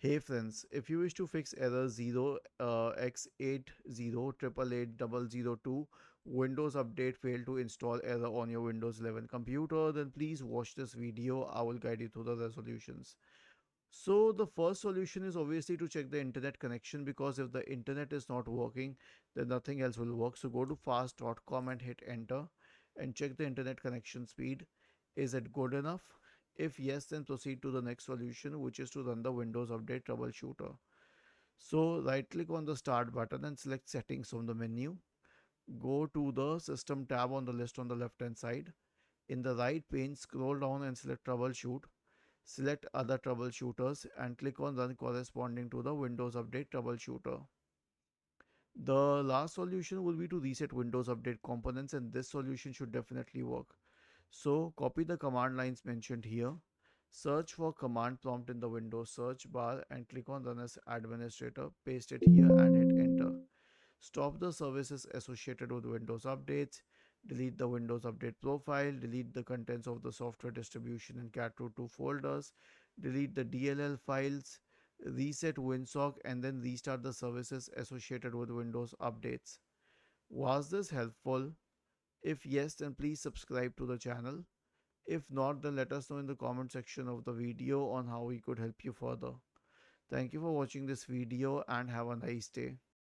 Hey friends, if you wish to fix error 0x80888002 Windows update failed to install error on your Windows 11 computer, then please watch this video. I will guide you through the resolutions. So the first solution is obviously to check the internet connection, because if the internet is not working, then nothing else will work. So go to fast.com and hit enter and check the internet connection speed. Is it good enough? If yes, then proceed to the next solution, which is to run the Windows Update Troubleshooter. So right click on the start button and select settings from the menu. Go to the system tab on the list on the left hand side. In the right pane, scroll down and select troubleshoot. Select other troubleshooters and click on run corresponding to the Windows Update Troubleshooter. The last solution will be to reset Windows Update components, and this solution should definitely work. So copy the command lines mentioned here. Search for command prompt in the Windows search bar and click on run as administrator. Paste it here and hit enter. Stop the services associated with Windows updates. Delete the Windows Update profile. Delete the contents of the software distribution and cat2 folders. Delete the DLL files. Reset WinSock and then restart the services associated with Windows updates. Was this helpful? If yes, then please subscribe to the channel. If not, then let us know in the comment section of the video on how we could help you further. Thank you for watching this video and have a nice day.